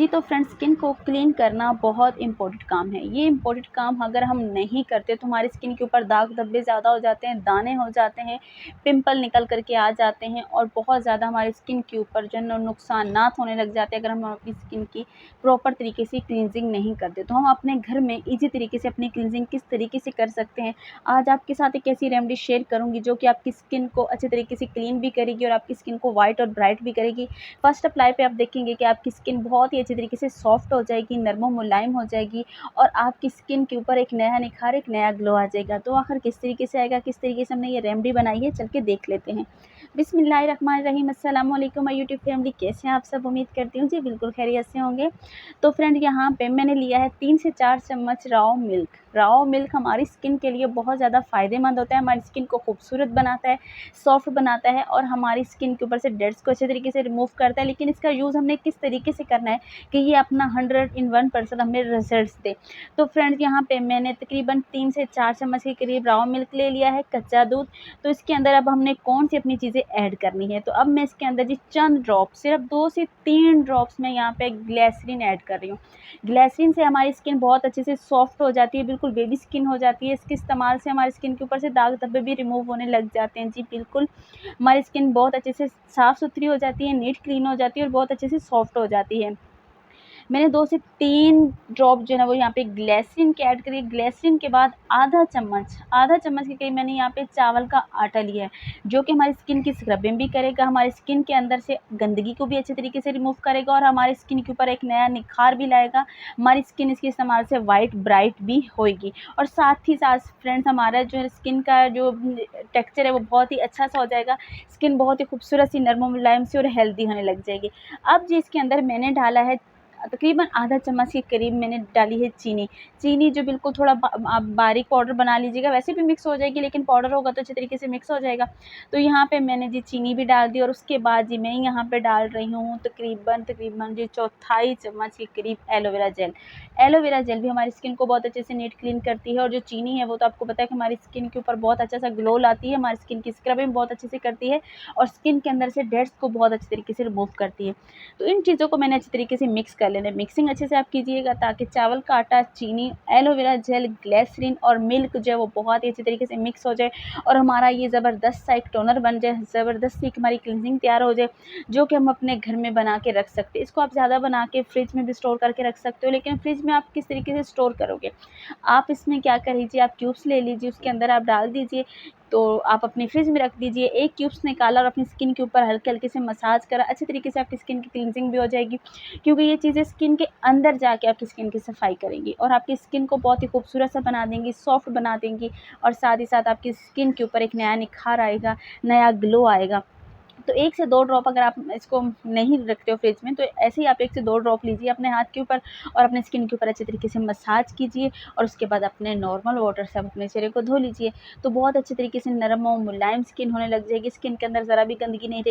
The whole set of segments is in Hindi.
जी, तो फ्रेंड्स स्किन को क्लीन करना बहुत इम्पोर्टेंट काम है। ये इम्पोर्टेंट काम अगर हम नहीं करते तो हमारी स्किन के ऊपर दाग धब्बे ज़्यादा हो जाते हैं, दाने हो जाते हैं, पिंपल निकल कर के आ जाते हैं और बहुत ज़्यादा हमारी स्किन के ऊपर जो है ना नुकसानात होने लग जाते हैं अगर हम अपनी स्किन की प्रॉपर तरीके से क्लींजिंग नहीं करते। तो हम अपने घर में ईज़ी तरीके से अपनी क्लींजिंग किस तरीके से कर सकते हैं, आज आपके साथ एक ऐसी रेमेडी शेयर करूँगी जो कि आपकी स्किन को अच्छे तरीके से क्लीन भी करेगी और आपकी स्किन को व्हाइट और ब्राइट भी करेगी। फर्स्ट अप्लाई पे आप देखेंगे कि आपकी स्किन बहुत ही अच्छी तरीके से सॉफ्ट हो जाएगी, नरम और मुलायम हो जाएगी और आपकी स्किन के ऊपर एक नया निखार, एक नया ग्लो आ जाएगा। तो आखिर किस तरीके से आएगा, किस तरीके से हमने ये रेमेडी बनाई है, चल के देख लेते हैं। बिस्मिल्लाहिर्रहमानिर्रहीम, अस्सलाम वालेकुम माय यूट्यूब फैमिली, कैसे हैं आप सब? उम्मीद करती हूँ जी बिल्कुल खैरियत से होंगे। तो फ्रेंड यहाँ पे मैंने लिया है 3 से 4 चम्मच राव मिल्क। राव मिल्क हमारी स्किन के लिए बहुत ज़्यादा फ़ायदेमंद होता है, हमारी स्किन को खूबसूरत बनाता है, सॉफ्ट बनाता है और हमारी स्किन के ऊपर से डेड्स को अच्छे तरीके से रिमूव करता है। लेकिन इसका यूज़ हमने किस तरीके से करना है कि ये अपना 100 in 1% हमें रिजल्ट्स दे। तो फ्रेंड्स यहाँ पे मैंने तकरीबन 3 से 4 चम्मच के करीब राव मिल्क ले लिया है, कच्चा दूध। तो इसके अंदर अब हमने कौन सी अपनी चीज़ें ऐड करनी है, तो अब मैं इसके अंदर जी चंद ड्रॉप, सिर्फ 2 से 3 ड्रॉप्स मैं यहाँ पे ग्लिसरीन ऐड कर रही हूँ। ग्लिसरीन से हमारी स्किन बहुत अच्छे से सॉफ्ट हो जाती है, बिल्कुल बेबी स्किन हो जाती है। इसके इस्तेमाल से हमारी स्किन के ऊपर से दाग धब्बे भी रिमूव होने लग जाते हैं। जी बिल्कुल, हमारी स्किन बहुत अच्छे से साफ़ सुथरी हो जाती है, नीट क्लीन हो जाती है और बहुत अच्छे से सॉफ्ट हो जाती है। मैंने 2 से 3 ड्रॉप जो है ना वो यहाँ पे ग्लिसरीन के ऐड करी। ग्लिसरीन के बाद आधा चम्मच के करीब मैंने यहाँ पे चावल का आटा लिया है, जो कि हमारी स्किन की स्क्रबिंग भी करेगा, हमारी स्किन के अंदर से गंदगी को भी अच्छे तरीके से रिमूव करेगा और हमारी स्किन के ऊपर एक नया निखार भी लाएगा। हमारी स्किन इसके इस्तेमाल से वाइट ब्राइट भी होएगी और साथ ही साथ फ्रेंड्स हमारा जो स्किन का जो टेक्सचर है वो बहुत ही अच्छा सा हो जाएगा। स्किन बहुत ही खूबसूरत सी, नरम मुलायम सी और हेल्दी होने लग जाएगी। अब जी इसके अंदर मैंने डाला है तकरीबन आधा चम्मच के करीब मैंने डाली है चीनी जो बिल्कुल थोड़ा आप बारीक पाउडर बना लीजिएगा, वैसे भी मिक्स हो जाएगी लेकिन पाउडर होगा तो अच्छे तरीके से मिक्स हो जाएगा। तो यहाँ पे मैंने जी चीनी भी डाल दी और उसके बाद जी मैं यहाँ पे डाल रही हूँ तकरीबन जी चौथाई चम्मच के करीब एलोवेरा जेल। एलोवेरा जेल भी हमारी स्किन को बहुत अच्छे से नीट क्लीन करती है और जो चीनी है वो तो आपको पता है कि हमारी स्किन के ऊपर बहुत अच्छा सा ग्लो लाती है, हमारी स्किन की स्क्रबिंग बहुत अच्छे से करती है और स्किन के अंदर से डेड्स को बहुत अच्छे तरीके से रिमूव करती है। तो इन चीज़ों को मैंने अच्छे तरीके से मिक्स कर लेना है। मिक्सिंग अच्छे से आप कीजिएगा ताकि चावल का आटा, चीनी, एलोवेरा जेल, ग्लिसरीन और मिल्क जो है वो बहुत ही अच्छे तरीके से मिक्स हो जाए और हमारा ये ज़बरदस्त सा एक टोनर बन जाए, ज़बरदस्त सी हमारी क्लींजिंग तैयार हो जाए, जो कि हम अपने घर में बना के रख सकते हैं। इसको आप ज़्यादा बना के फ्रिज में भी स्टोर करके रख सकते हो, लेकिन फ्रिज में आप किस तरीके से स्टोर करोगे, आप इसमें क्या करिए, आप क्यूब्स ले लीजिए, उसके अंदर आप डाल दीजिए, तो आप अपनी फ्रिज में रख दीजिए। एक क्यूब्स निकाला और अपनी स्किन के ऊपर हल्के-हल्के से मसाज करा, अच्छे तरीके से आपकी स्किन की क्लींजिंग भी हो जाएगी, क्योंकि ये चीज़ें स्किन के अंदर जाके आपकी स्किन की सफाई करेंगी और आपकी स्किन को बहुत ही खूबसूरत सा बना देंगी, सॉफ्ट बना देंगी और साथ ही साथ आपकी स्किन के ऊपर एक नया निखार आएगा, नया ग्लो आएगा। तो 1 से 2 ड्रॉप अगर आप इसको नहीं रखते हो फ्रिज में, तो ऐसे ही आप 1 से 2 ड्रॉप लीजिए अपने हाथ के ऊपर और अपने स्किन के ऊपर अच्छे तरीके से मसाज कीजिए और उसके बाद अपने नॉर्मल वाटर से आप अपने चेहरे को धो लीजिए। तो बहुत अच्छे तरीके से नरम और मुलायम स्किन होने लग जाएगी, स्किन के अंदर ज़रा भी गंदगी नहीं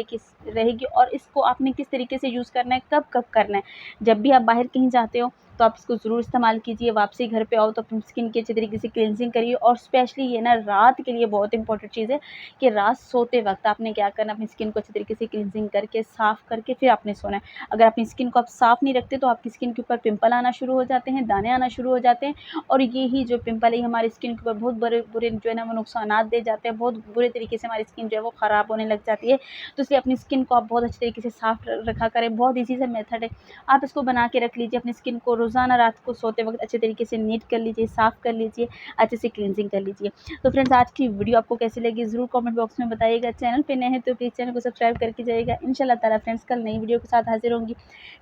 रहेगी और इसको आपने किस तरीके से यूज़ करना है, कब करना है। जब भी आप बाहर कहीं जाते हो तो आप इसको ज़रूर इस्तेमाल कीजिए, वापसी घर पे आओ तो अपनी स्किन की अच्छे तरीके से क्लींजिंग करिए और स्पेशली ये ना रात के लिए बहुत इंपॉर्टेंट चीज़ है कि रात सोते वक़्त आपने क्या करना, अपनी स्किन को अच्छे तरीके से क्लींजिंग करके, साफ़ करके फिर आपने सोना है। अगर अपनी स्किन को आप साफ़ नहीं रखते तो आपकी स्किन के ऊपर पिंपल आना शुरू हो जाते हैं, दाने आना शुरू हो जाते हैं और यही जो पिंपल है हमारी स्किन के ऊपर बहुत बुरे जो है ना वो नुकसानात दे जाते हैं, बहुत बुरे तरीके से हमारी स्किन जो है वो ख़राब होने लग जाती है। तो इसलिए अपनी स्किन को आप बहुत अच्छे तरीके से साफ़ रखा करें, बहुत ईज़ी सा मेथड है। आप इसको बना के रख लीजिए, अपनी स्किन को रोज़ाना रात को सोते वक़्त अच्छे तरीके से नीट कर लीजिए, साफ़ कर लीजिए, अच्छे से क्लींजिंग कर लीजिए। तो फ्रेंड्स आज की वीडियो आपको कैसी लगी ज़रूर कमेंट बॉक्स में बताइएगा। चैनल पे नए हैं तो प्लीज़ चैनल को सब्सक्राइब करके जाइएगा। इंशाल्लाह ताला फ्रेंड्स कल नई वीडियो के साथ हाज़िर होंगी।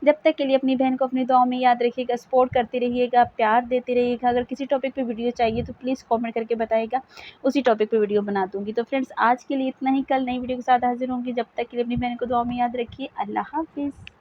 जब तक के लिए अपनी बहन को अपनी दुआओं में याद रखिएगा, सपोर्ट करते रहिएगा, प्यार देते रहिएगा। अगर किसी टॉपिक पे वीडियो चाहिए तो प्लीज़ कमेंट करके बताइएगा, उसी टॉपिक पे वीडियो बना दूँगी। तो फ्रेंड्स आज के लिए इतना ही, कल नई वीडियो के साथ हाज़िर होंगी। जब तक के लिए अपनी बहन को दुआओं में याद रखिए। अल्लाह हाफ़िज़।